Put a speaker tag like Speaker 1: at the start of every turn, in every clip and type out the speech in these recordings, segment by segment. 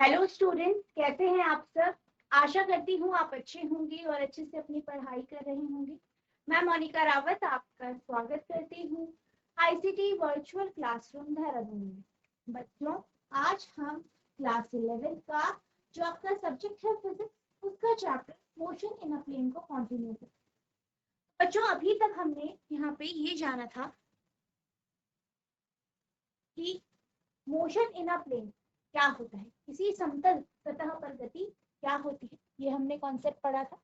Speaker 1: Hello students, कैसे हैं आप सब। आशा करती हूँ आप अच्छे होंगे और अच्छे से अपनी पढ़ाई कर रहे होंगे। मैं मोनिका रावत आपका स्वागत करती हूँ आईसीटी वर्चुअल क्लासरूम देहरादून में। बच्चों, आज हम क्लास 11 का जो आपका सब्जेक्ट है फिजिक्स, उसका chapter motion in a plane को कंटिन्यू करें। बच्चों, अभी तक हमने यहाँ पे ये जाना था कि मोशन इन अ प्लेन क्या होता है, किसी समतल सतह पर गति क्या होती है, ये हमने कॉन्सेप्ट पढ़ा था।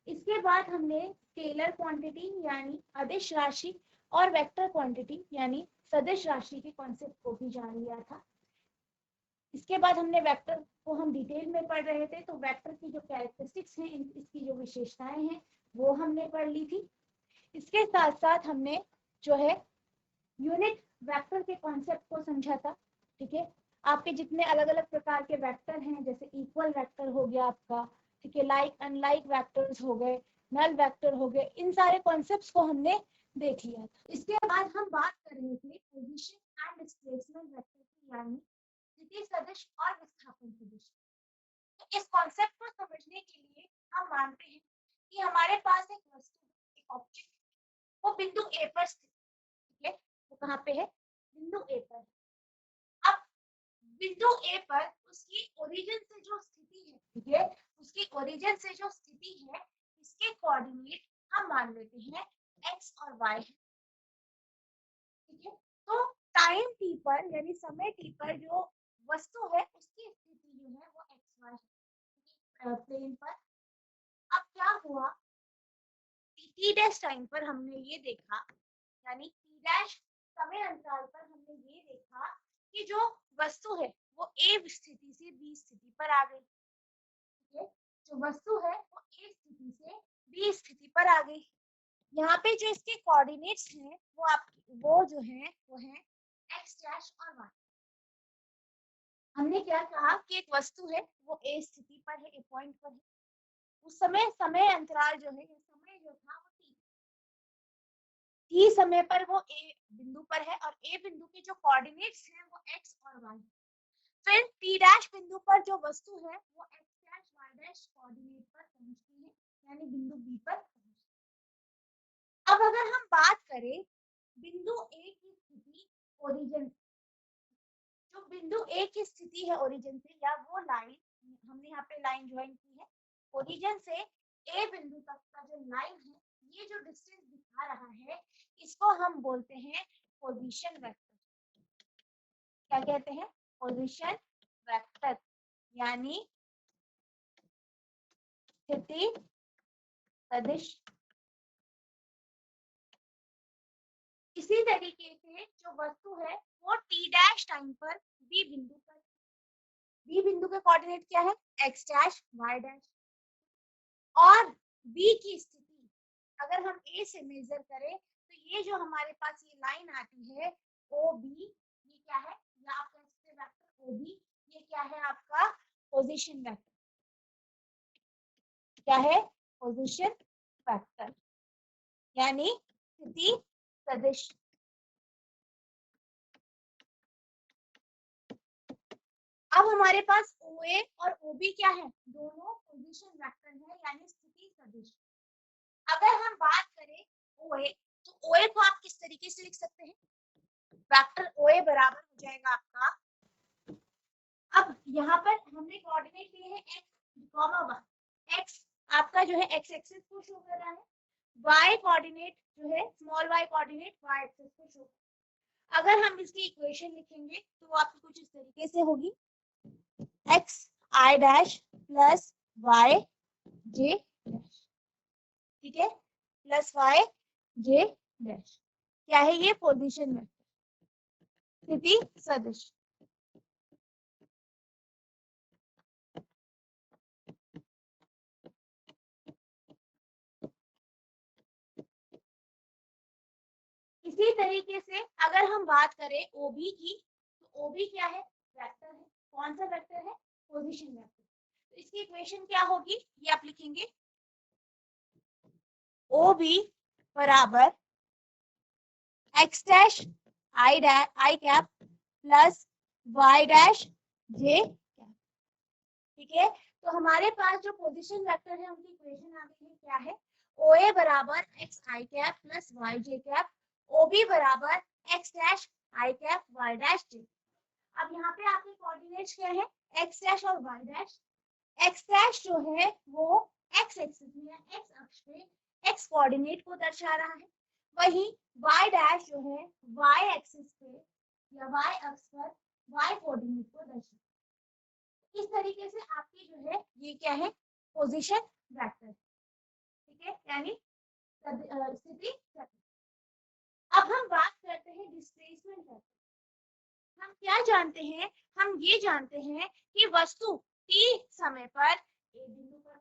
Speaker 1: इसके बाद हमने स्केलर क्वांटिटी यानी अदिश राशि और वेक्टर क्वांटिटी यानी सदिश राशि के कॉन्सेप्ट को भी जान लिया था। इसके बाद हमने वेक्टर को हम डिटेल में पढ़ रहे थे, तो वेक्टर की जो कैरेक्टरिस्टिक्स हैं, इसकी जो विशेषताएं हैं, वो हमने पढ़ ली थी। इसके साथ साथ हमने जो है यूनिट वेक्टर के कॉन्सेप्ट को समझा था। ठीक है, आपके जितने अलग अलग प्रकार के वेक्टर हैं, जैसे इक्वल वेक्टर हो गया आपका, ठीक है, लाइक अनलाइक वेक्टर्स हो गए, नल वेक्टर हो गए, इन सारे कॉन्सेप्ट्स को हमने देख लिया था। इसके बाद हम बात कर रहे थे पोजीशन एंड डिस्प्लेसमेंट वेक्टर की, यानी स्थिति सदिश और विस्थापन सदिश। तो इस कॉन्सेप्ट को समझने के लिए हम मानते हैं कि हमारे पास एक वस्तु, एक ऑब्जेक्ट, वो बिंदु ए पर स्थित है। वो कहाँ पे है? बिंदु ए पर। अब बिंदु ए पर उसकी ओरिजिन से जो स्थिति है, ठीक है, उसकी ओरिजिन से जो स्थिति है, इसके कोऑर्डिनेट हम मान लेते हैं एक्स और वाई है। ठीक है, तो टाइम टी पर यानी समय टी पर जो वस्तु है, उसकी स्थिति जो है वो एक्स वाई है प्लेन पर। अब क्या हुआ, टी डैश टाइम पर हमने ये देखा, यानी टी डैश समय अंतराल पर हमने ये देखा कि जो वस्तु है वो ए स्थिति से बी स्थिति पर आ गई। ठीक है, जो वस्तु है वो ए स्थिति से बी स्थिति पर आ गई। यहाँ पे जो इसके कोऑर्डिनेट्स हैं वो जो है वो है एक्स डैश और वाई। हमने क्या कहा कि एक वस्तु है वो ए स्थिति पर है, ए पॉइंट पर है। उस समय अंतराल जो है, ये समय जो था वो टी समय पर वो ए बिंदु पर है, और ए बिंदु के जो कोऑर्डिनेट्स हैं वो एक्स और वाई। फिर टी डैश बिंदु पर जो वस्तु है वो x dash y dash coordinate पर पहुंचती है, यानी बिंदु बी पर पहुंचती है। अब अगर हम बात करें बिंदु ए की स्थिति ओरिजिन, जो बिंदु ए की स्थिति है ओरिजिन से, या वो लाइन, हमने यहाँ पे लाइन ज्वाइन की है ओरिजिन से ए बिंदु तक का जो लाइन है, ये जो डिस्टेंस दिखा रहा है, इसको हम बोलते हैं पोजीशन वेक्टर। क्या कहते हैं? पोजीशन वेक्टर, यानी स्थिति सदिश। इसी तरीके से जो वस्तु है वो टी डैश टाइम पर बी बिंदु पर, बी बिंदु के कोऑर्डिनेट क्या है? X dash y dash. और बी की स्थिति अगर हम ए से मेजर करें, तो ये जो हमारे पास ये लाइन आती है ओ बी, ये क्या है? या आप कह सकते हैं वेक्टर ओ बी, ये क्या है? आपका पोजीशन वेक्टर। क्या है? पोजीशन वेक्टर, यानी स्थिति सदिश। अब हमारे पास OA और OB क्या है? दोनों पोजीशन वेक्टर है, यानी स्थिति सदिश। अगर हम बात करें OA, तो OA को आप किस तरीके से लिख सकते हैं? वेक्टर OA बराबर हो जाएगा आपका, अब यहाँ पर हमने कोऑर्डिनेट लिए हैं x, x आपका जो है x एक्सिस को शो कर रहा है, y कोऑर्डिनेट जो है small y coordinate y axis को शो। अगर हम इसकी इक्वेशन लिखेंगे तो आपकी कुछ इस तरीके से होगी, x i dash plus y j dash. ठीक है, प्लस y j डैश। क्या है ये? पोजीशन वेक्टर, स्थिति सदिश। इसी तरीके से अगर हम बात करें OB की, तो OB क्या है? वेक्टर है। कौन सा वेक्टर है? Position vector. तो इसकी इक्वेशन क्या होगी? ये आप लिखेंगे OB बराबर x dash i cap plus y dash j cap. ठीक है। तो हमारे पास जो पोजीशन वेक्टर है उनकी इक्वेशन आ गई है, क्या है, OA बराबर X I cap plus Y J cap, OB बराबर X dash I cap Y dash J. अब यहाँ पे आपके कोऑर्डिनेट्स क्या है, एक्स डैश और वाई डैश। एक्स डैश जो है वो एक्स एक्सिस में या एक्स अक्ष पे एक्स कोऑर्डिनेट को दर्शा रहा है, वहीं वाई डैश जो है वाई एक्सिस पे या वाई अक्ष पर वाई कोऑर्डिनेट को दर्शा। इस तरीके से आपकी जो है ये क्या है, पोजीशन वेक्टर, ठीक है, यानी स्थिति वेक्टर। अब हम बात करते हैं डिस्प्लेसमेंट वेक्टर। हम क्या जानते हैं, हम ये जानते हैं कि वस्तु t समय पर a बिंदु पर,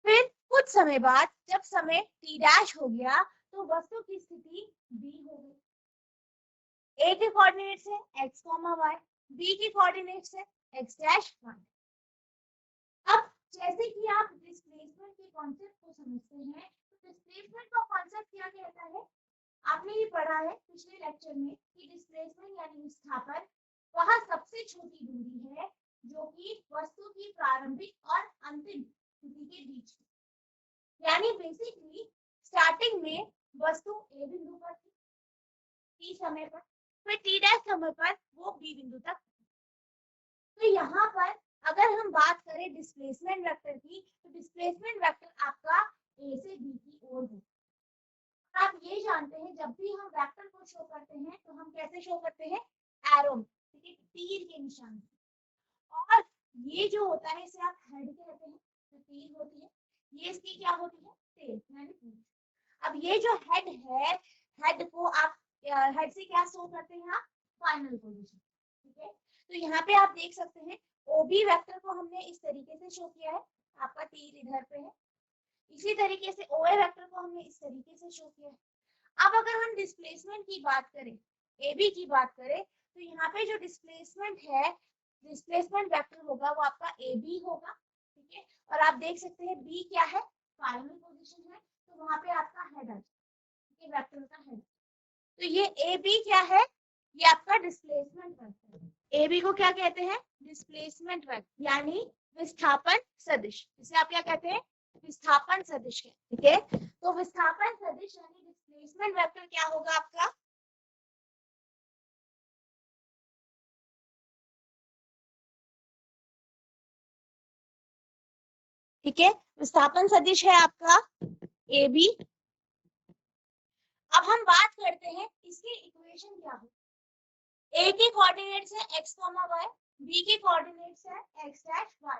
Speaker 1: फिर कुछ समय बाद जब समय t डैश हो गया तो वस्तु की स्थिति b हो गई। a के कोऑर्डिनेट्स है x, y, b के कोऑर्डिनेट्स है x डैश y। अब जैसे कि आप डिस्प्लेसमेंट के कॉन्सेप्ट को समझते हैं, तो डिस्प्लेसमेंट का कॉन्सेप्ट क्या कहता है, आपने भी पढ़ा है पिछले लेक्चर में कि डिस्प्लेसमेंट यानी विस्थापन वह सबसे छोटी दूरी है जो कि वस्तु की प्रारंभिक और अंतिम स्थिति के बीच है। यानी बेसिकली स्टार्टिंग में वस्तु a बिंदु पर थी t समय पर, फिर t डैश समय पर वो b बिंदु तक। तो यहाँ पर अगर हम बात करें डिस्प्लेसमेंट वेक्टर की, तो डिस्प्लेसमेंट वेक्टर आपका a से b की ओर है। आप ये जानते हैं जब भी हम वेक्टर को शो करते हैं तो हम कैसे शो करते हैं, एरो, ठीक है, तीर के निशान से। और ये जो होता है इसे आप हेड कहते हैं, जो तीर होती है, ये इसकी क्या होती है, टेल यानी पूंछ। अब ये जो हेड है, हेड को आप हेड से क्या शो करते हैं आप, फाइनल पोजीशन, ठीक है। तो यहाँ पे आप देख सकते हैं ओबी वेक्टर को हमने इस तरीके से शो किया है, आपका तीर इधर पे है। इसी तरीके से OA वेक्टर को हमने इस तरीके से शो किया है। अब अगर हम डिस्प्लेसमेंट की बात करें, AB की बात करें, तो यहाँ पे जो डिस्प्लेसमेंट है, डिस्प्लेसमेंट वेक्टर होगा वो आपका AB होगा, ठीक है। और आप देख सकते हैं B क्या है, फाइनल पोजीशन है, तो वहां पे आपका हेड है, ठीक है, वेक्टर का हेड। तो ये AB क्या है, ये आपका डिस्प्लेसमेंट वेक्टर है। AB को क्या कहते हैं, डिस्प्लेसमेंट वेक्टर यानी विस्थापन सदिश। इसे आप क्या कहते हैं, विस्थापन सदिश है, ठीक है। तो विस्थापन सदिश यानी डिस्प्लेसमेंट वेक्टर क्या होगा आपका, ठीक है, विस्थापन सदिश है आपका AB। अब हम बात करते हैं इसकी इक्वेशन क्या हो, A के कोऑर्डिनेट्स है x, y, B के कोऑर्डिनेट्स है x डैश y।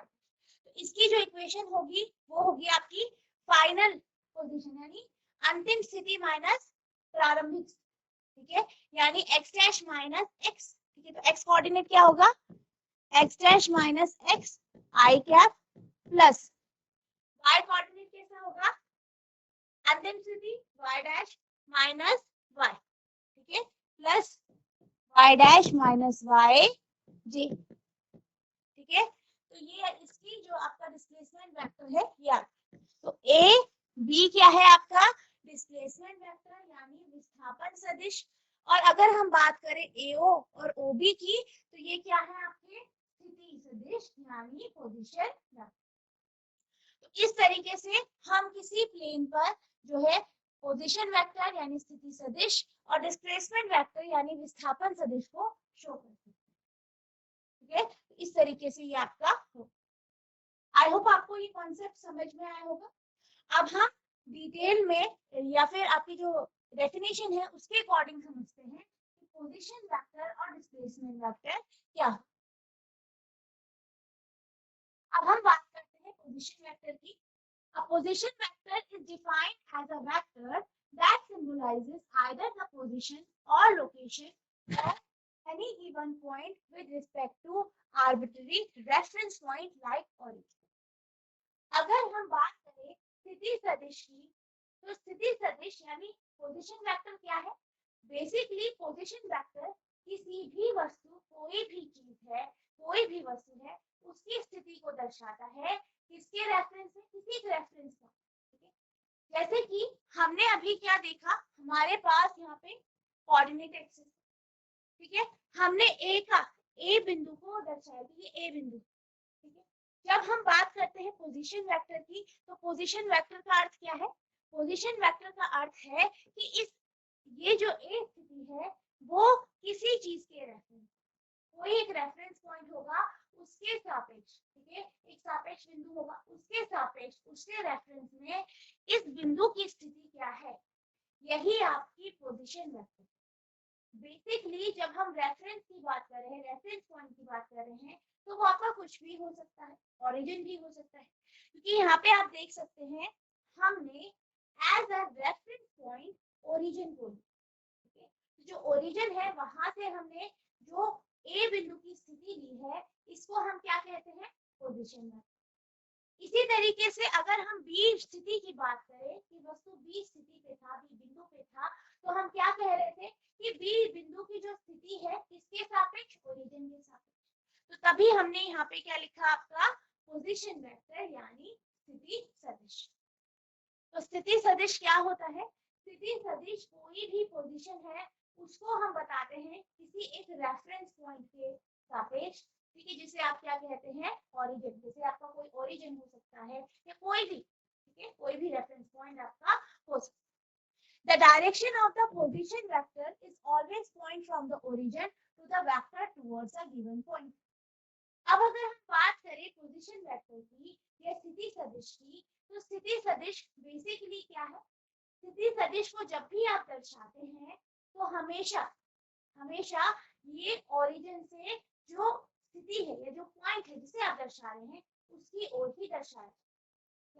Speaker 1: तो इसकी जो इक्वेशन होगी वो होगी आपकी फाइनल पोजीशन यानी अंतिम स्थिति माइनस प्रारंभिक, ठीक है, यानी x डैश माइनस x, ठीक है। तो x कोऑर्डिनेट क्या होगा, x डैश माइनस x आई कैप प्लस y कोऑर्डिनेट कैसा होगा, अंतिम स्थिति y डैश माइनस y, ठीक है, plus y dash minus y जी, ठीक है। तो ये इसकी जो आपका डिस्प्लेसमेंट वेक्टर है ये। तो A B क्या है आपका डिस्प्लेसमेंट वेक्टर यानी विस्थापन सदिश। और अगर हम बात करें AO और OB की, तो ये क्या है आपके स्थिति सदिश यानी पोजीशन वेक्टर। तो इस तरीके से हम किसी प्लेन पर जो है पोजीशन वेक्टर यानी स्थिति सदिश और डिस्प्लेसमेंट वेक्टर यानी विस्थापन सदिश को शो करते हैं, ठीक है। इस तरीके से ये आपका हो। आई होप आपको ये कॉन्सेप्ट समझ में आया होगा। अब हम डिटेल में या फिर आपकी जो डेफिनेशन है उसके अकॉर्डिंग समझते हैं कि पोजीशन वेक्टर और डिस्प्लेसमेंट वेक्टर क्या है। अब हम बात करते हैं पोजीशन वेक्टर की। A position vector is defined as a vector that symbolizes either the position or location of any given point with respect to arbitrary reference point like origin. अगर हम बात करें स्थिति सदिश की, तो स्थिति सदिश यानी पोजीशन वेक्टर क्या है, बेसिकली पोजीशन वेक्टर किसी भी वस्तु, कोई भी चीज है, कोई भी वस्तु है, उसकी स्थिति को दर्शाता है, किसके रेफरेंस से, किसी के रेफरेंस का, ठीक है। जैसे कि हमने अभी क्या देखा, हमारे पास यहाँ पे कोऑर्डिनेट एक्सिस, ठीक है, हमने A बिंदु को दर्शाया कि ये A बिंदु, ठीक जब हम बात करते हैं पोजीशन वेक्टर की, तो पोजीशन वेक्टर का अर्थ क्या है? पोजीशन वेक्टर का अर्थ है कि ये जो ए स्थिति है वो किसी चीज के रेफरेंस, कोई एक रेफरेंस पॉइंट होगा उसके सापेक्ष, ठीक है, एक सापेक्ष बिंदु होगा उसके सापेक्ष, उसके रेफरेंस में इस बिंदु की स्थिति क्या है, यही आपकी पोजीशन वेक्टर। बेसिकली जब हम रेफरेंस की बात कर रहे हैं, रेफरेंस पॉइंट की बात कर रहे हैं, तो वो आपका कुछ भी हो सकता है, ओरिजिन भी हो सकता है, क्योंकि यहाँ पे आप देख सकते हैं हमने as a reference point origin को लिया, तो जो ओरिजिन है वहां से हमने जो ए बिंदु की स्थिति ली है, इसको हम क्या कहते हैं? Position vector. इसी तरीके से अगर हम बी स्थिति की बात करें कि वस्तु बी स्थिति पे था, बी बिंदु पे था, तो हम क्या कह रहे थे कि बी बिंदु की जो स्थिति है किसके सापेक्ष? ओरिजिन के सापेक्ष। तो तभी हमने यहाँ पे क्या लिखा आपका? पोजीशन वेक्टर यानी स्थिति सदिश। तो स्थिति सदिश क्या होता है? स्थिति सदिश कोई भी पोजीशन है उसको हम बताते हैं किसी एक रेफरेंस पॉइंट के सापेक्ष, ठीक है, जिसे आप क्या कहते हैं? ओरिजिन। जैसे आपका कोई ओरिजिन हो सकता है या कोई भी, ठीक है, कोई भी रेफरेंस पॉइंट आपका हो सकता है। The direction of the position vector is always point from the origin to the vector towards a given point. अब अगर हम बात करें पोजीशन वेक्टर की या स्थिति सदिश की, तो स्थिति सदिश बेसिकली क्या है? स्थिति सदिश को जब भी आप दर्शाते हैं तो हमेशा हमेशा ये ओरिजिन से जो स्थिति है या जो पॉइंट है जिसे आप दर्शा रहे हैं उसकी ओर ही दर्शाए,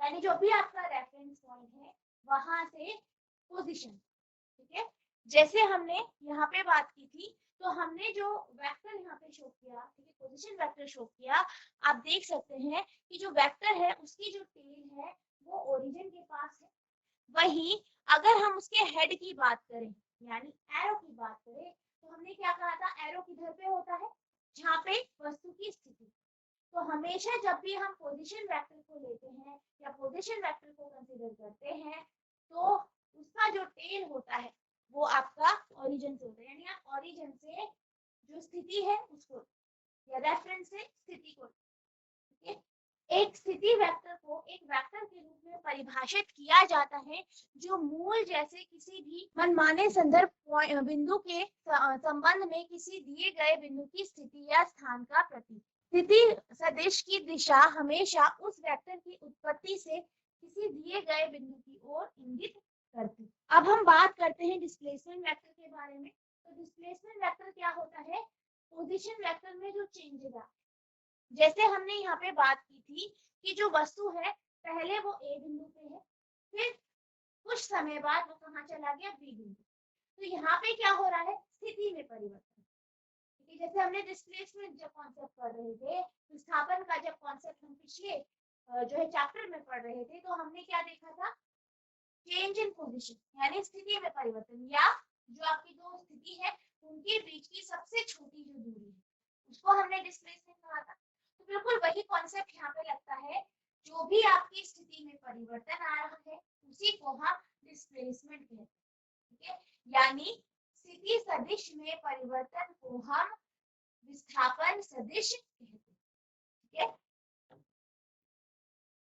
Speaker 1: यानी जो भी आपका रेफरेंस पॉइंट है वहां से पोजीशन, ठीक है। जैसे हमने यहाँ पे बात की थी, तो हमने जो वेक्टर यहाँ पे शो किया, ठीक है, पोजीशन वेक्टर शो किया, आप देख सकते हैं कि जो वेक्टर है उसकी जो टेल है वो ओरिजिन के पास है। वहीं अगर हम उसके हेड की बात करें यानी एरो की बात करें, तो हमने क्या कहा था? एरो किधर पे होता है? जहाँ पे वस्तु की स्थिति। तो हमेशा जब भी हम पोजीशन वेक्टर को लेते हैं या पोजीशन वेक्टर को कंसीडर करते हैं, तो उसका जो टेल होता है वो आपका ओरिजिन से होता है, यानी आप ओरिजिन से जो स्थिति है उसको या रेफरेंस से स्थिति को, ठीक है। एक स्थिति वेक्टर को एक वेक्टर के रूप में परिभाषित किया जाता है जो मूल जैसे किसी भी मनमाने संदर्भ बिंदु के संबंध में किसी दिए गए बिंदु की स्थिति या स्थान का प्रतीक। स्थिति सदिश की दिशा हमेशा उस वेक्टर की उत्पत्ति से किसी दिए गए बिंदु की ओर इंगित करती। अब हम बात करते हैं डिस्प्लेसमेंट वेक्टर के बारे में। तो डिस्प्लेसमेंट वेक्टर क्या होता है? पोजीशन वेक्टर में जो चेंजेस आते हैं, जैसे हमने यहाँ पे बात की थी कि जो वस्तु है पहले वो ए बिंदु पे है, फिर कुछ समय बाद वो कहाँ चला गया? बी बिंदु। तो यहाँ पे क्या हो रहा है? स्थिति में परिवर्तन। जैसे हमने डिस्प्लेसमेंट जब कॉन्सेप्ट पढ़ रहे थे, विस्थापन का जब कॉन्सेप्ट हम पिछले जो है चैप्टर में पढ़ रहे थे, तो हमने क्या देखा था? चेंज इन पोजीशन यानी स्थिति में परिवर्तन, या जो आपकी दो स्थिति है उनके बीच की सबसे छोटी जो दूरी है उसको हमने डिस्प्लेसमेंट कहा था। तो बिल्कुल वही कॉन्सेप्ट यहाँ पे लगता है, जो भी आपकी स्थिति में परिवर्तन आ रहा है उसी को हम डिस्प्लेसमेंट कहते हैं, ठीक है। यानी स्थिति सदिश में परिवर्तन को हम विस्थापन सदिश कहते हैं, ठीक है।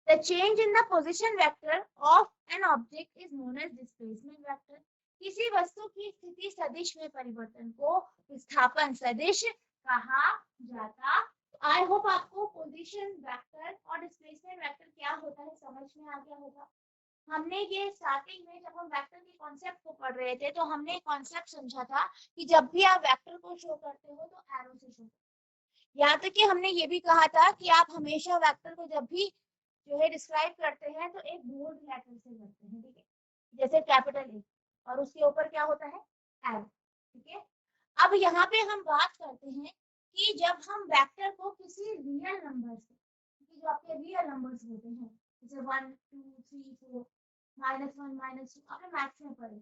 Speaker 1: The change in the position vector of an object is known as displacement vector. किसी वस्तु की स्थिति सदिश में परिवर्तन को विस्थापन सदिश कहा जाता। आई होप आपको पोजीशन वेक्टर और डिस्प्लेसमेंट वेक्टर क्या होता है समझ में आ गया होगा। हमने ये स्टार्टिंग में जब हम वेक्टर के कॉन्सेप्ट को पढ़ रहे थे तो हमने कॉन्सेप्ट समझा था कि जब भी आप वेक्टर को शो करते हो तो एरो से शो। यहाँ तक कि हमने ये भी कहा था कि आप हमेशा वेक्टर को जब भी जो है डिस्क्राइब करते हैं तो एक बोल्ड लेटर से करते हैं, ठीक है, जैसे कैपिटल ए, और उसके ऊपर क्या होता है? एरो, ठीक है। अब यहाँ पे हम बात करते हैं कि जब हम वेक्टर को किसी रियल नंबर से, जो आपके रियल नंबर्स होते हैं जैसे 1 2 3 4 -1 -2 आपने मैथ्स में पढ़े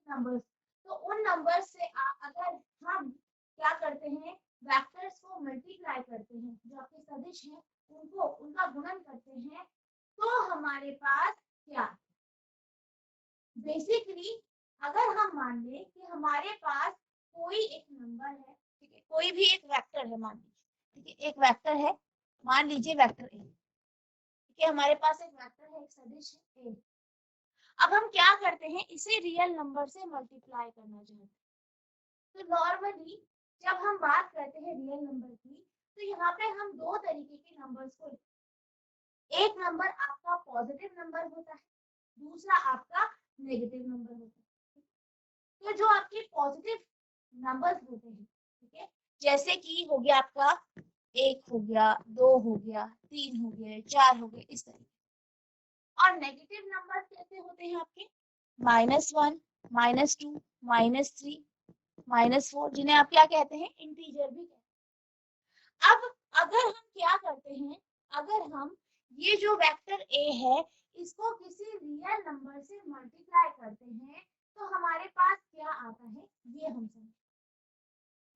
Speaker 1: नंबर्स, तो उन नंबर्स से अगर हम क्या करते हैं? वेक्टर्स को मल्टीप्लाई करते हैं, जो आपके सदिश हैं उनको उनका गुणन करते हैं, तो हमारे पास क्या? बेसिकली अगर हम मान लें कि हमारे पास कोई एक नंबर है, ठीक है, कोई भी एक वेक्टर है मान लीजिए, ठीक है, एक वेक्टर है, मान लीजिए वेक्टर ए, कि हमारे पास एक वेक्टर है, एक सदिश है ए। अब हम क्या करते हैं, इसे रियल नंबर से मल्टीप्लाई करना चाहते हैं। तो नॉर्मली जब हम बात करते हैं रियल नंबर की, तो यहाँ पे हम दो तरीके के नंबर्स को, एक नंबर आपका पॉजिटिव नंबर होता है, दूसरा आपका नेगेटिव नंबर होता है। तो जो आपके पॉजिटिव नंबर्स होते हैं, ठीक है, जैसे कि हो गया आपका 1 हो गया, 2 हो गया, 3 हो गए, 4 हो गए, इस तरीके। और नेगेटिव नंबर कैसे होते हैं आपके, -1, -2, -3, -4, जिन्हें आप क्या कहते हैं, इंटीजर भी कहते हैं। अब अगर हम क्या करते हैं, अगर हम ये जो वेक्टर ए है इसको किसी रियल नंबर से मल्टीप्लाई करते हैं तो हमारे पास क्या आता है, ये हम समझें।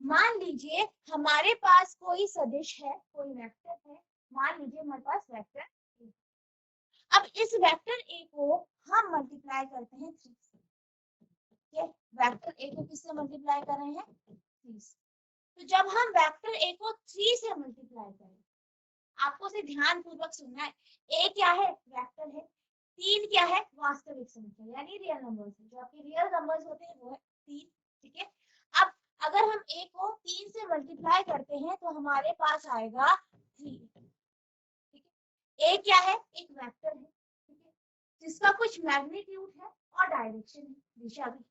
Speaker 1: मान लीजिए हमारे पास कोई सदिश है, कोई वेक्टर है, मान लीजिए हमारे पास वेक्टर ए। अब इस वेक्टर ए को हम मल्टीप्लाई करते हैं 3 से, ठीक है, वेक्टर ए को किससे मल्टीप्लाई कर रहे हैं, 3 से। तो जब हम वेक्टर ए को 3 से मल्टीप्लाई करें, आपको से ध्यान पूर्वक सुनना है, ए क्या है, वेक्टर है, 3 क्या है, वास्तविक संख्या यानी रियल नंबर्स है, जो आपके रियल नंबर्स होते हैं वो है 3, ठीक है। अब अगर हम ए को 3 से मल्टीप्लाई करते हैं तो हमारे पास आएगा 3, ठीक है। ए क्या है, एक वेक्टर है, ठीक है, जिसका कुछ मैग्नीट्यूड है और डायरेक्शन है, दिशा भी।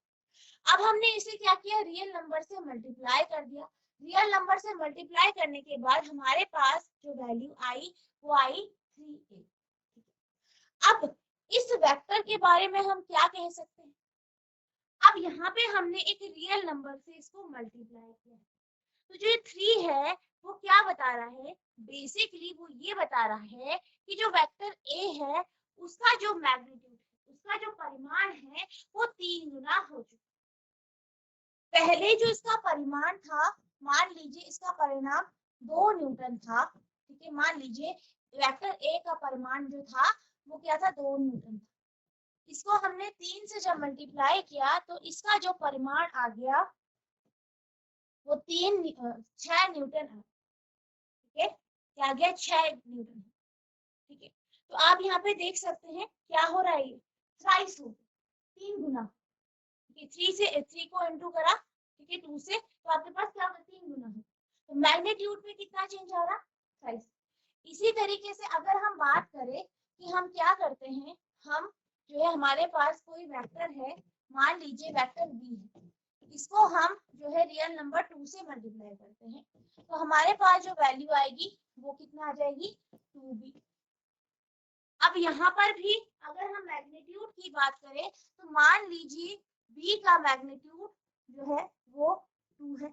Speaker 1: अब हमने इसे क्या किया, रियल नंबर से मल्टीप्लाई कर दिया। रियल नंबर से मल्टीप्लाई करने के बाद हमारे पास जो वैल्यू आई वो आई 3a। अब इस वेक्टर के बारे में हम क्या कह सकते हैं, अब यहाँ पे हमने एक रियल नंबर से इसको मल्टीप्लाई किया, तो जो 3 है वो क्या बता रहा है, बेसिकली वो ये बता रहा है कि जो वेक्टर ए है उसका जो मैग्नीट्यूड है, उसका जो परिमाण है वो 3 गुना हो चुका। पहले जो इसका परिमाण था, मान लीजिए इसका परिमाण 2 न्यूटन था, ठीक है, मान लीजिए वेक्टर ए का परिमाण जो था वो क्या था, 2 न्यूटन था। इसको हमने 3 से जब मल्टीप्लाई किया तो इसका जो परिमाण आ गया वो 6 न्यूटन है, ठीक है, क्या आ गया, 6 न्यूटन, ठीक है। तो आप यहाँ पे देख सकते हैं क्या हो रहा है, थ्राइस हो, 3 गुना, 3 से 3 को इंटू करा, ठीक है, 2 से, तो आपके पास क्या होगा, 3 गुना है। तो मैग्नीट्यूड में कितना चेंज आ रहा, साइज। इसी तरीके से अगर हम बात करें कि हम क्या करते हैं, हम जो है हमारे पास कोई वेक्टर है, मान लीजिए वेक्टर बी है, इसको हम जो है रियल नंबर 2 से मल्टीप्लाई करते हैं तो हमारे पास जो वैल्यू आएगी वो कितना आ जाएगी, 2b। अब यहाँ पर भी अगर हम मैग्नीट्यूड की बात करें तो मान लीजिए b का मैग्नीट्यूड जो है वो 2 है,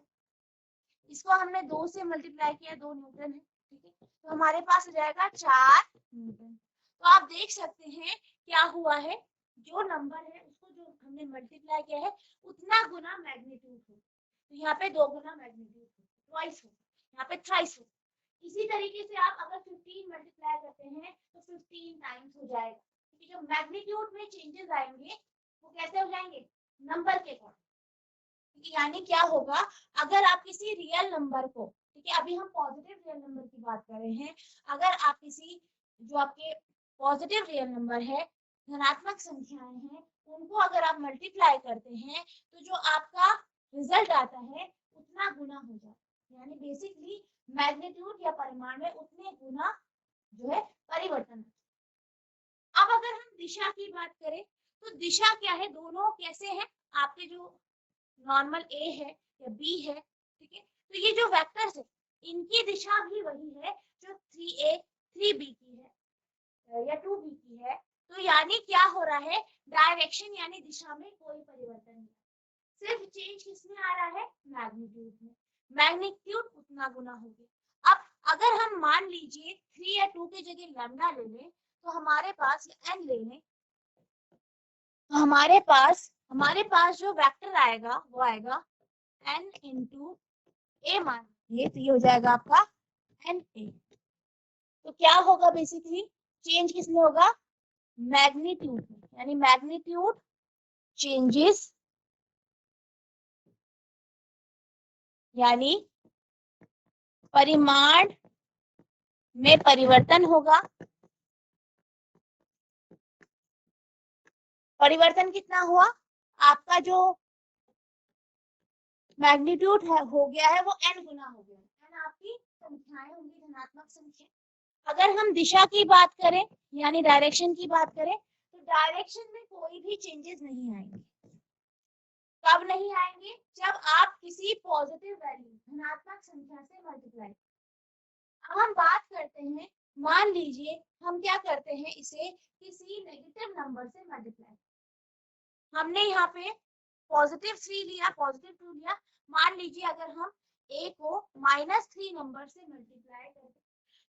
Speaker 1: इसको हमने 2 से मल्टीप्लाई किया, 2 न्यूटन है, ठीक है, तो हमारे पास आ जाएगा 4 न्यूटन। तो आप देख सकते हैं क्या हुआ है, जो नंबर है उसको जो हमने मल्टीप्लाई किया है उतना गुना मैग्नीट्यूड हो, तो यहाँ पे 2 गुना मैग्नीट्यूड हो, ट्वाइस हो, यहाँ पे थ्राइस हो। इसी तरीके से आप अगर 15 मल्टीप्लाई करते हैं तो 15 टाइम्स हो जाएगा, क्योंकि जो मैग्नीट्यूड में चेंजेस आएंगे वो कैसे हो जाएंगे, नंबर के अकॉर्डिंग। यानी क्या होगा, अगर आप किसी रियल नंबर को, ठीक है, अभी हम पॉजिटिव रियल नंबर की बात कर रहे हैं, अगर आप किसी जो आपके पॉजिटिव रियल नंबर है, धनात्मक संख्याएं हैं, उनको अगर आप मल्टीप्लाई करते हैं तो जो आपका रिजल्ट आता है उतना गुना हो जाता है, यानी बेसिकली मैग्नीट्यूड या परिमाण में उतने गुना जो है परिवर्तन। अब अगर हम दिशा की बात करें तो दिशा क्या है, दोनों कैसे हैं, आपके जो नॉर्मल ए है या बी है, ठीक है, तो ये जो वेक्टर्स है इनकी दिशा भी वही है जो 3a 3b की है या 2b की है। तो यानी क्या हो रहा है, डायरेक्शन यानी दिशा में कोई परिवर्तन नहीं, सिर्फ चेंज किसमें आ रहा है, मैग्नीट्यूड में, मैग्नीट्यूड उतना गुना हो गया। अब अगर हम मान लीजिए 3 या 2 की जगह लैम्डा ले लें तो हमारे पास n ले लें, तो हमारे पास जो वेक्टर आएगा वो आएगा n इंटू ए, मान ये तो ये हो जाएगा आपका एन ए। तो क्या होगा, बेसिकली चेंज किसमें होगा, मैग्नीट्यूड में, यानी मैग्नीट्यूड चेंजेस, यानी परिमाण में परिवर्तन होगा, परिवर्तन कितना हुआ, आपका जो मैग्नीट्यूड है हो गया है वो n गुना हो गया है ना, आपकी संख्याएं होंगी धनात्मक संख्या। अगर हम दिशा की बात करें यानी डायरेक्शन की बात करें तो डायरेक्शन में कोई भी चेंजेस नहीं आएंगे। कब नहीं आएंगे, जब आप किसी पॉजिटिव वैल्यू धनात्मक संख्या से मल्टीप्लाई। अब हम बात करते हैं, मान लीजिए हम क्या करते हैं, इसे किसी नेगेटिव नंबर से मल्टीप्लाई। हमने यहाँ पे +3 लिया, +2 लिया। मान लीजिए अगर हम a को -3 नंबर से मल्टीप्लाई करें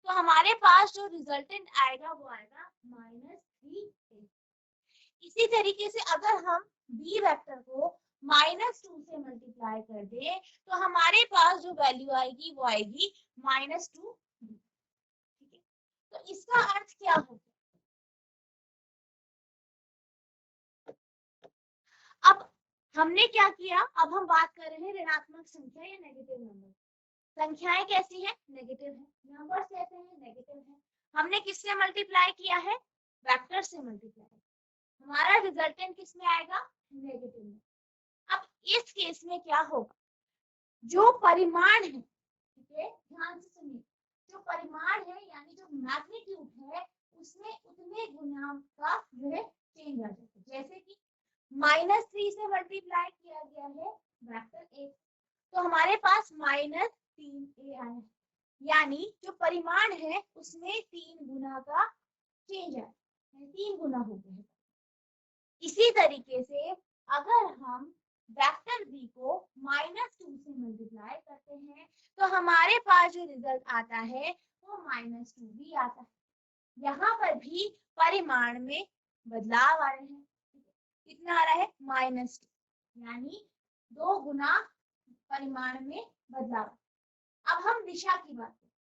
Speaker 1: तो हमारे पास जो रिजल्टेंट आएगा वो आएगा -3a। इसी तरीके से अगर हम b वेक्टर को -2 से मल्टीप्लाई कर दे तो हमारे पास जो वैल्यू आएगी वो आएगी -2। ठीक है, तो इसका अर्थ क्या होगा, अब हमने क्या किया, अब हम बात कर रहे हैं ऋणात्मक संख्या या नेगेटिव नंबर। संख्याएं कैसी है, नेगेटिव है, नंबर्स कैसे हैं, नेगेटिव है। हमने किससे मल्टीप्लाई किया है, वेक्टर से मल्टीप्लाई। हमारा रिजल्टेंट किस में आएगा, नेगेटिव में। अब इस केस में क्या होगा, जो परिमाण है, ठीक है ध्यान से सुनिए, जो परिमाण है यानी जो मैग्नीट्यूड है उसमें उतने गुना का जो है चेंज आ जाता है। जैसे कि -3 से मल्टीप्लाई किया गया है वेक्टर a, तो हमारे पास -3a आया, यानी जो परिमाण है उसमें 3 गुना का चेंज आया, 3 गुना हो गया है। इसी तरीके से अगर हम वेक्टर b को -2 से मल्टीप्लाई करते हैं तो हमारे पास जो रिजल्ट आता है वो -2 भी आता है। यहाँ पर भी परिमाण में बदलाव आ रहे हैं, कितना आ रहा है, -2, यानी 2 गुना परिमाण में बदलाव। अब हम दिशा की बात करें,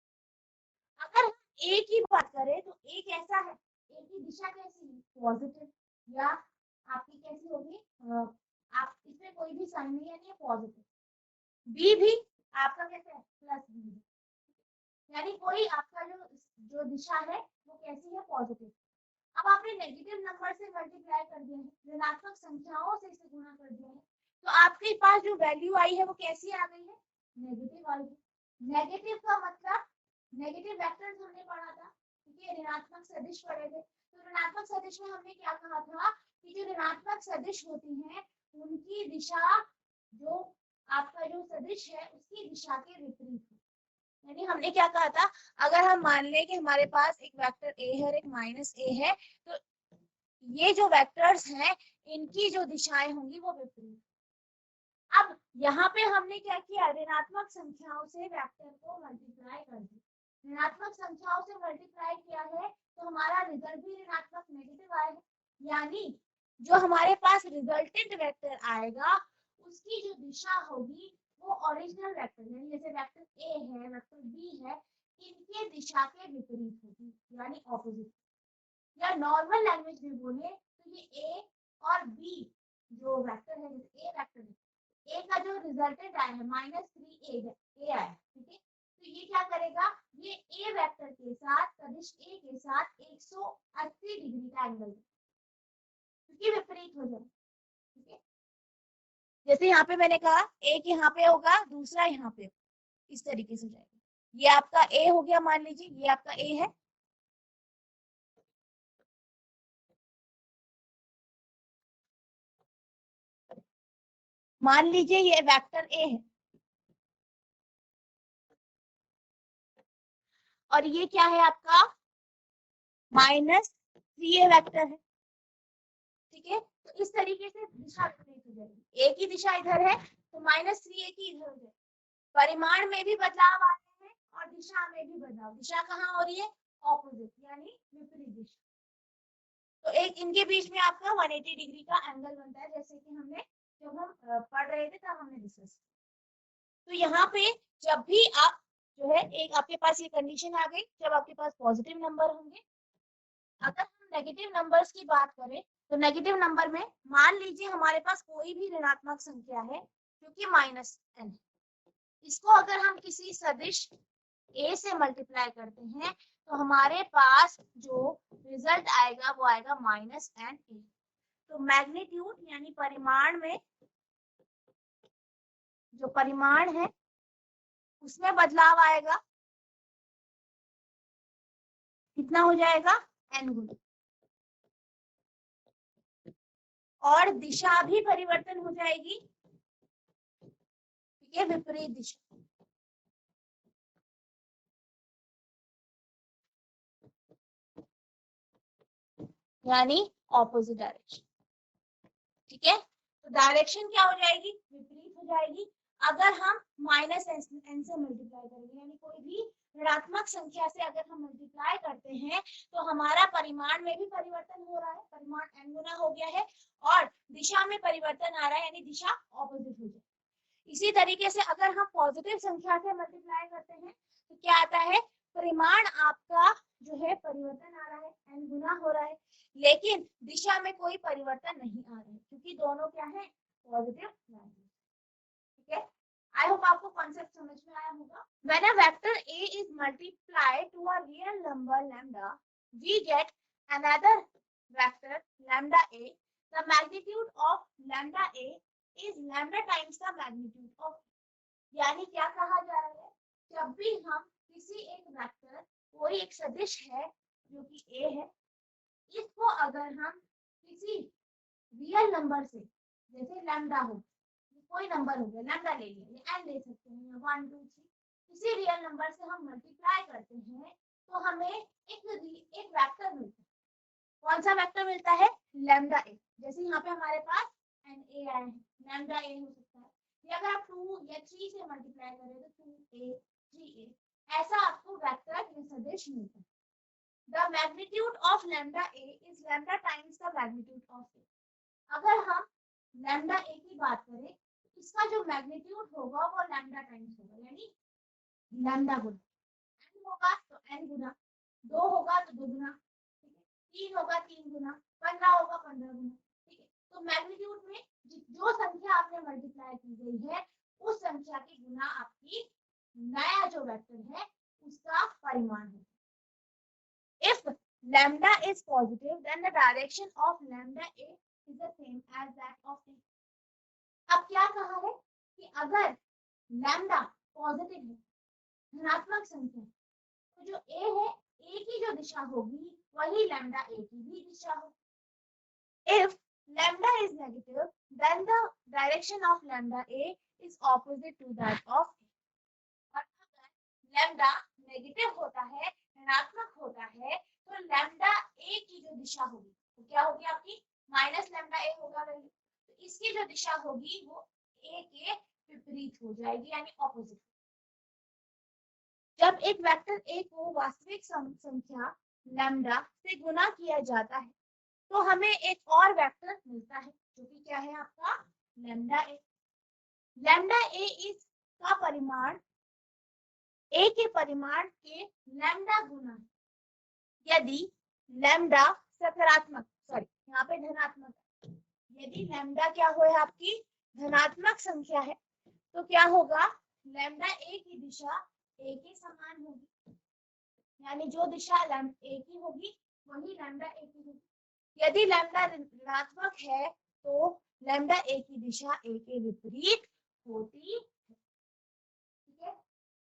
Speaker 1: अगर हम a की बात करें तो a कैसा है, a की दिशा कैसी है, पॉजिटिव, या आपकी कैसी होगी, आप इसमें कोई भी साइन नहीं है, पॉजिटिव। b भी आपका कैसा है, +b, यानी कोई आपका जो दिशा है वो कैसी है, पॉजिटिव। अब आपने नेगेटिव नंबर से मल्टीप्लाई कर दिया है, ऋणात्मक संख्याओं से इसे गुणा कर दिया है, तो आपके पास जो वैल्यू आई है वो कैसी आ गई है, नेगेटिव आई है। नेगेटिव का मतलब, नेगेटिव वेक्टर्स हमने पढ़ा था, ठीक है, ऋणात्मक सदिश पढ़े थे। तो ऋणात्मक सदिश में हमने क्या कहा था कि जो ऋणात्मक सदिश होती हैं उनकी दिशा, जो आपका जो सदिश है उसकी दिशा के विपरीत है। यानी हमने क्या कहा था, अगर हम मान लें कि हमारे पास एक वेक्टर a है और एक -a है, तो ये जो वेक्टर्स हैं इनकी जो दिशाएं होंगी वो विपरीत। अब यहाँ पे हमने क्या किया, ऋणात्मक संख्याओं से वेक्टर को मल्टीप्लाई कर दिया। ऋणात्मक संख्याओं से मल्टीप्लाई किया है तो हमारा रिजल्ट भी ऋणात्मक नेगेटिव आएगा, यानी जो हमारे पास रिजल्टेंट वेक्टर आएगा उसकी जो दिशा होगी वो ओरिजिनल वेक्टर, यानी जैसे वेक्टर a है, वेक्टर b है, इनके दिशा के विपरीत होगी, यानी ऑपोजिट। या नॉर्मल लैंग्वेज में बोले तो ये a और b जो वेक्टर है, जैसे a वेक्टर है, a का जो रिजल्टेंट आया है -3a आया, ठीक है, तो ये क्या करेगा, ये a वेक्टर के साथ सदिश a के साथ 180 डिग्री का एंगल, क्योंकि विपरीत हो जाए, ठीक है। जैसे यहाँ पे मैंने कहा एक यहाँ पे होगा, दूसरा यहाँ पे, इस तरीके से जाएगा। ये आपका a हो गया, मान लीजिए ये आपका a है, मान लीजिए ये वेक्टर a है, और ये क्या है आपका -3a वेक्टर है, ठीक है। तो इस तरीके से दिशा विपरीत हो जाएगी, a की दिशा इधर है तो -3a की इधर हो जाएगी। परिमाण में भी बदलाव आ रहे हैं और दिशा में भी बदलाव। दिशा कहाँ हो रही है, ऑपोजिट, यानी विपरीत दिशा। तो एक इनके बीच में आपका 180 डिग्री का एंगल बनता है, जैसे कि हमने जब हम पढ़ रहे थे तब हमने डिस्कस। तो यहाँ पे जब भी आप जो है, एक आपके पास ये कंडीशन आ गई जब आपके पास पॉजिटिव नंबर होंगे। अगर हम नेगेटिव नंबर्स की बात करें तो नेगेटिव नंबर में मान लीजिए हमारे पास कोई भी ऋणात्मक संख्या है क्योंकि -n, इसको अगर हम किसी सदिश a से मल्टीप्लाई करते हैं तो हमारे पास जो रिजल्ट आएगा वो आएगा -n a। तो मैग्नीट्यूड यानी परिमाण में, जो परिमाण है उसमें बदलाव आएगा, कितना हो जाएगा n गुना, और दिशा भी परिवर्तन हो जाएगी, ठीक है, विपरीत दिशा। यानी ऑपोजिट डायरेक्शन, ठीक है। तो डायरेक्शन क्या हो जाएगी, विपरीत हो जाएगी। अगर हम माइनस एन से मल्टीप्लाई करेंगे, यानी कोई भी ऋणात्मक संख्या से अगर हम मल्टीप्लाई करते हैं तो हमारा परिमाण में भी परिवर्तन हो रहा है, परिमाण n गुना हो गया है, और दिशा में परिवर्तन आ रहा है, यानी दिशा ऑपोजिट हो जाए। इसी तरीके से अगर हम पॉजिटिव संख्या से मल्टीप्लाई करते हैं तो क्या आता है, परिमाण आपका जो है परिवर्तन आ रहा है, n गुना हो रहा है, लेकिन दिशा में कोई परिवर्तन नहीं आ रहा है, क्योंकि दोनों क्या है, पॉजिटिव वैल्यू, ठीक है। आई होप आपको कॉन्सेप्ट समझ में आया होगा। When a vector A is multiplied to a real number lambda, we get another vector lambda A. The magnitude of lambda A is lambda times the magnitude of, यानी क्या कहा जा रहा है, जब भी हम किसी एक वेक्टर, कोई एक सदिश है जो कि A है, इसको अगर हम किसी रियल नंबर से, जैसे लैम्डा हो, कोई नंबर हो गया, लैम्डा ले लिया, या n ले सकते हैं, या 1 2 3, किसी रियल नंबर से हम मल्टीप्लाई करते हैं तो हमें एक वेक्टर मिलता है। कौन सा वेक्टर मिलता है, लैम्डा ए। जैसे यहाँ पे हमारे पास एन ए आए हैं, लैम्डा ए हो सकता है, या अगर आप 2 या 3 से मल्टीप्लाई करें तो 2a 3a, ऐसा आपको वेक्टर या सदिश मिलता है। The magnitude of lambda a is lambda times the magnitude of a. अगर हम लैम्डा ए की बात करें, इसका जो मैग्नीट्यूड होगा वो लैम्डा टाइम्स होगा, यानी लैम्डा गुना, n होगा तो n गुना, 2 होगा तो 2 गुना, ठीक है, 3 होगा 3 गुना, 15 होगा 15 गुना, ठीक है। तो मैग्नीट्यूड में जो संख्या आपने मल्टीप्लाई की गई है उस संख्या की गुना आपकी नया जो वेक्टर है उसका परिमाण है। If lambda is positive, then the direction of lambda a is the same as that of a. अब क्या कहा है कि अगर लैम्डा पॉजिटिव है, धनात्मक संख्या, तो जो a है, a की जो दिशा होगी वही लैम्डा a की भी दिशा होगी। If lambda is negative, then the direction of lambda a is opposite to that of a. और अगर लैम्डा नेगेटिव होता है, ऋणात्मक होता है, तो लैम्डा ए की जो दिशा होगी तो क्या होगी आपकी, माइनस लैम्डा ए होगा वैल्यू, तो इसकी जो दिशा होगी वो ए के विपरीत हो जाएगी, यानी ऑपोजिट। जब एक वेक्टर ए को वास्तविक संख्या लैम्डा से गुना किया जाता है तो हमें एक और वेक्टर मिलता है जो कि क्या है आपका, लैम्डा ए। लैम्डा ए इस का परिमाण ए के परिमाण के लैम्डा गुना, यदि लैम्डा सकारात्मक, सॉरी यहाँ पे धनात्मक, यदि लैम्डा क्या हो है आपकी धनात्मक संख्या है तो क्या होगा, लैम्डा ए की दिशा ए के समान होगी, यानी जो दिशा ए की होगी वही लैम्डा ए की होगी। यदि लैम्डा ऋणात्मक है तो लैम्डा ए की दिशा ए के विपरीत होती है, ठीक है।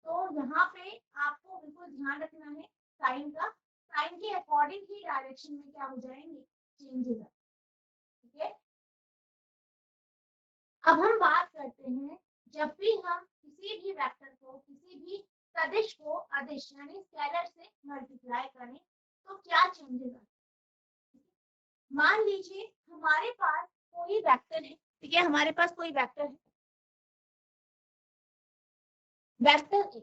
Speaker 1: तो यहाँ पे आपको बिल्कुल ध्यान रखना है साइन का, साइन के अकॉर्डिंग ही डायरेक्शन में क्या हो जाएंगे, चेंजेस, ठीक है। अब हम बात करते हैं, जब भी हम किसी भी वेक्टर को, किसी भी सदिश को अदिश यानी स्केलर से मल्टीप्लाई करें तो क्या चेंजेस आते हैं। मान लीजिए हमारे पास कोई वेक्टर है, ठीक है, हमारे पास कोई वेक्टर है, वेक्टर ए,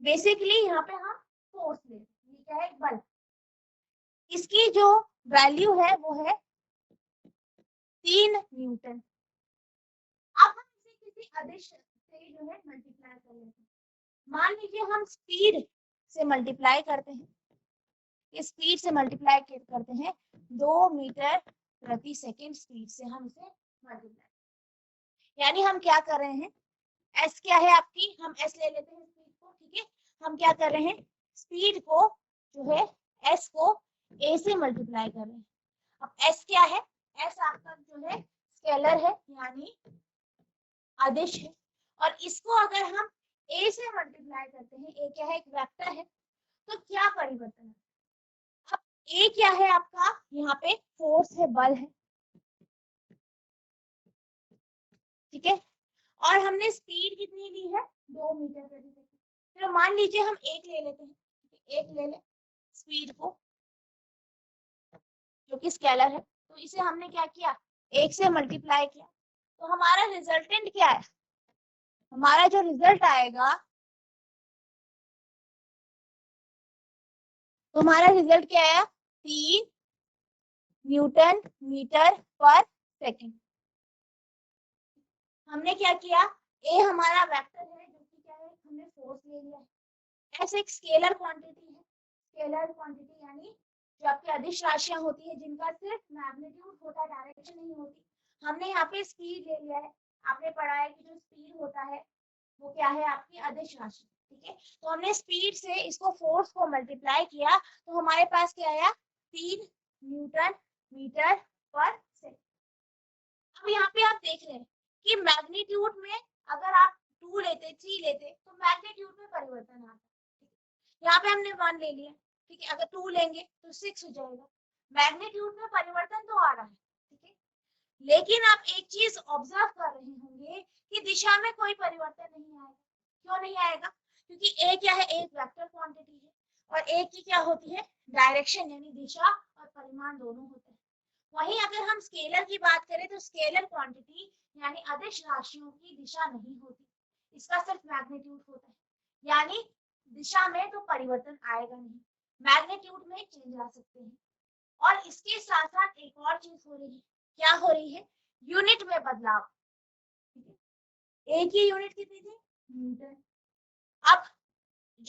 Speaker 1: बेसिकली यहाँ पे हम फोर्स ले, ये क्या है, बल, इसकी जो वैल्यू है वो है 3 न्यूटन। अब हम इसे किसी अदिश से जो है मल्टीप्लाई कर लेते हैं। मान लीजिए हम स्पीड से मल्टीप्लाई करते हैं, ये स्पीड से मल्टीप्लाई करते हैं 2 मीटर प्रति सेकंड स्पीड से हम इसे मल्टीप्लाई, यानी हम क्या कर रहे हैं, एस क्या है आपकी, हम एस ले लेते हैं स्पीड को, ठीक है, हम क्या कर रहे हैं, स्पीड को जो है एस को ए से मल्टीप्लाई कर रहे हैं। अब एस क्या है, एस आपका जो है स्केलर है यानी अदिश है, और इसको अगर हम ए से मल्टीप्लाई करते हैं, ए क्या है, एक वेक्टर है, तो क्या परिवर्तन है। अब ए क्या है आपका, यहाँ पे फोर्स है, बल है, ठीक है, और हमने स्पीड कितनी ली है, 2 मीटर प्रति सेकंड। तो मान लीजिए हम एक ले लेते हैं, एक ले लें स्पीड को जो कि स्केलर है, तो इसे हमने क्या किया, एक से मल्टीप्लाई किया, तो हमारा रिजल्टेंट क्या है, हमारा जो रिजल्ट आएगा, तो हमारा रिजल्ट क्या आया, 3 न्यूटन मीटर पर सेकंड। हमने क्या किया, ए हमारा वेक्टर है जो कि क्या है, हमने फोर्स ले लिया है, ऐसे एक स्केलर क्वांटिटी है, स्केलर क्वांटिटी यानी जो आपकी अदिश राशियां होती है जिनका सिर्फ मैग्नीट्यूड होता है, डायरेक्शन नहीं होती। हमने यहाँ पे स्पीड ले लिया है, आपने पढ़ा है कि जो स्पीड होता है वो क्या है, आपकी अदिश राशि, ठीक है। तो हमने स्पीड से इसको फोर्स को मल्टीप्लाई किया, तो हमारे पास क्या आया, 3 न्यूटन मीटर पर सेकंड। अब यहाँ पे आप देख रहे हैं कि मैग्नीट्यूड में अगर आप 2 लेते, 3 लेते, तो मैग्नीट्यूड में परिवर्तन आता है। यहाँ पे हमने 1 ले लिया, ठीक है, अगर 2 लेंगे तो 6 हो जाएगा, मैग्नीट्यूड में परिवर्तन तो आ रहा है, ठीक है। लेकिन आप एक चीज ऑब्जर्व कर रहे होंगे कि दिशा में कोई परिवर्तन नहीं आएगा। क्यों नहीं आएगा, क्योंकि ए क्या है, एक वेक्टर क्वांटिटी है, और ए की क्या होती है, डायरेक्शन यानी दिशा और परिमाण दोनों होते हैं। वहीं अगर हम स्केलर की बात करें तो स्केलर क्वांटिटी यानी अदिश राशियों की दिशा नहीं होती, इसका सिर्फ मैग्नीट्यूड होता है, यानी दिशा में तो परिवर्तन आएगा नहीं, मैग्नीट्यूड में चेंज आ सकते हैं। और इसके साथ साथ एक और चीज हो रही है, क्या हो रही है, यूनिट में बदलाव, एक ही यूनिट कितनी थी, न्यूटन। अब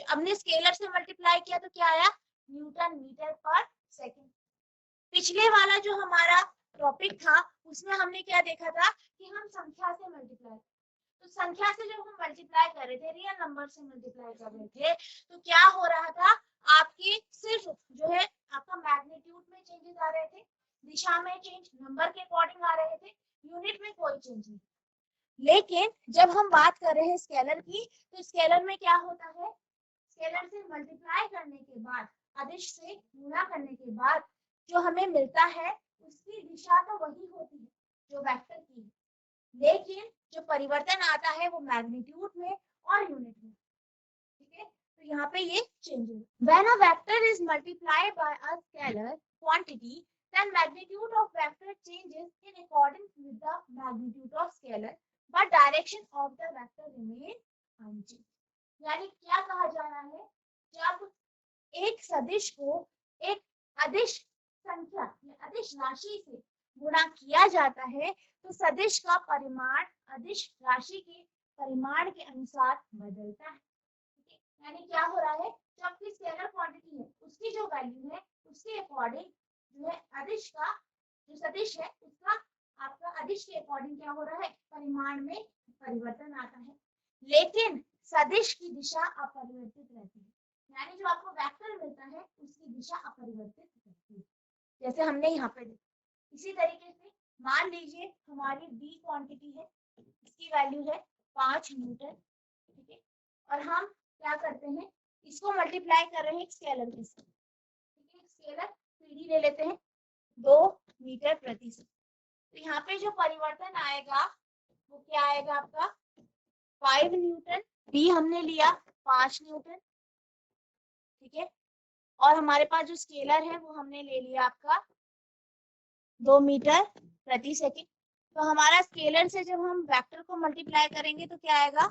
Speaker 1: हमने स्केलर से मल्टीप्लाई किया तो क्या आया, न्यूटन मीटर पर सेकंड। पिछले वाला जो हमारा टॉपिक था उसमें हमने क्या देखा था कि हम संख्या से मल्टीप्लाई, तो संख्या से जब हम मल्टीप्लाई कर रहे थे, रियल नंबर से मल्टीप्लाई कर रहे थे, तो क्या हो रहा था, आपके सिर्फ जो है आपका मैग्नीट्यूड में चेंजेस आ रहे थे, दिशा में चेंज नंबर के अकॉर्डिंग आ रहे थे, यूनिट में कोई चेंज नहीं। लेकिन जब हम बात कर रहे हैं स्केलर की, तो स्केलर में क्या होता है, स्केलर से मल्टीप्लाई करने के बाद, अदिश से गुणा करने के बाद जो हमें मिलता है उसकी दिशा तो वही होती है जो वेक्टर की है, लेकिन जो परिवर्तन आता है वो मैग्नीट्यूड में और यूनिट में, ठीक है। तो यहाँ पे ये changes, when a vector is multiplied by a scalar quantity then magnitude of vector changes in accordance with the magnitude of scalar but direction of the vector remain unchanged। यानी क्या कहा जा रहा है, जब एक सदिश को एक अदिश संख्या या अदिश राशि से गुणा किया जाता है, तो सदिश का परिमाण अदिश राशि के परिमाण के अनुसार बदलता है, यानी क्या हो रहा है, जो आपकी स्केलर क्वांटिटी है उसकी जो वैल्यू है उसके अकॉर्डिंग जो है अदिश का जो सदिश है उसका आपका अदिश के अकॉर्डिंग क्या हो रहा है, परिमाण में परिवर्तन आता है, लेकिन सदिश की दिशा अपरिवर्तित रहती है, यानी जो आपको वेक्टर मिलता है उसकी दिशा अपरिवर्तित रहती है, जैसे हमने यहाँ पे देखा। इसी तरीके से मान लीजिए हमारी बी क्वांटिटी है, इसकी वैल्यू है 5 न्यूटन, ठीक है, और हम क्या करते हैं, इसको मल्टीप्लाई कर रहे हैं स्केलर के साथ, ठीक है, स्केलर पीडी ले लेते हैं 2 मीटर प्रति सेकंड। तो यहाँ पे जो परिवर्तन आएगा वो क्या आएगा आपका 5 न्यूटन, बी हमने लिया 5 न्यूटन, ठीक है, और हमारे पास जो स्केलर है वो हमने ले लिया आपका 2 मीटर प्रति सेकंड। तो हमारा स्केलर से जब हम वेक्टर को मल्टीप्लाई करेंगे तो क्या आएगा,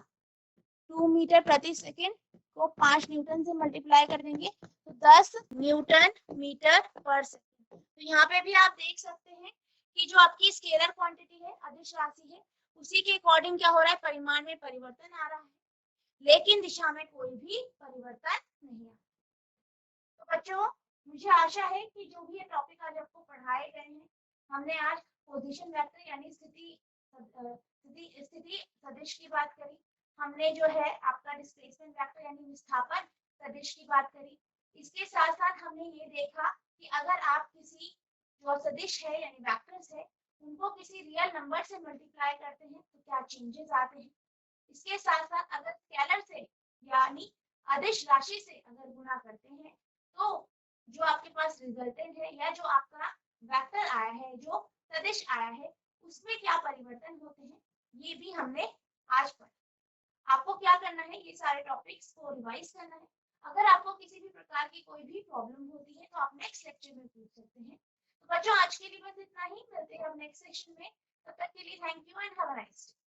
Speaker 1: 2 मीटर प्रति सेकंड को 5 न्यूटन से मल्टीप्लाई कर देंगे तो 10 न्यूटन मीटर पर सेकंड। तो यहाँ पे भी आप देख सकते हैं कि जो आपकी स्केलर क्वांटिटी है, अदिश राशि है, उसी के अकॉर्डिंग क्या हो रहा है, परिमाण में परिवर्तन आ रहा है, लेकिन दिशा में कोई भी परिवर्तन नहीं आ रहा। तो बच्चों मुझे आशा है कि जो भी ये टॉपिक आज आपको पढ़ाए गए हैं, हमने आज पोजीशन वेक्टर यानी स्थिति स्थिति सदिश की बात करी, हमने जो है आपका डिस्प्लेसमेंट वेक्टर यानी विस्थापन सदिश की बात करी, इसके साथ साथ हमने ये देखा कि अगर आप किसी जो सदिश है यानी वेक्टर्स है उनको किसी रियल नंबर से मल्टीप्लाई करते हैं तो क्या चेंजेस आते हैं। इसके साथ साथ अगर स्केलर से यानी अदिश राशि से अगर गुणा करते हैं तो जो आपके पास रिजल्टेंट है या जो आपका वेक्टर आया है, जो सदिश आया है, उसमें क्या परिवर्तन होते हैं, ये भी हमने आज पढ़ा। आपको क्या करना है, ये सारे टॉपिक्स को रिवाइज करना है। अगर आपको किसी भी प्रकार की कोई भी प्रॉब्लम होती है तो आप नेक्स्ट लेक्चर में पूछ सकते हैं। तो बच्चों आज के लिए बस इतना ही, मिलते हैं हम नेक्स्ट सेशन में। तब तक के लिए thank you and have a nice day.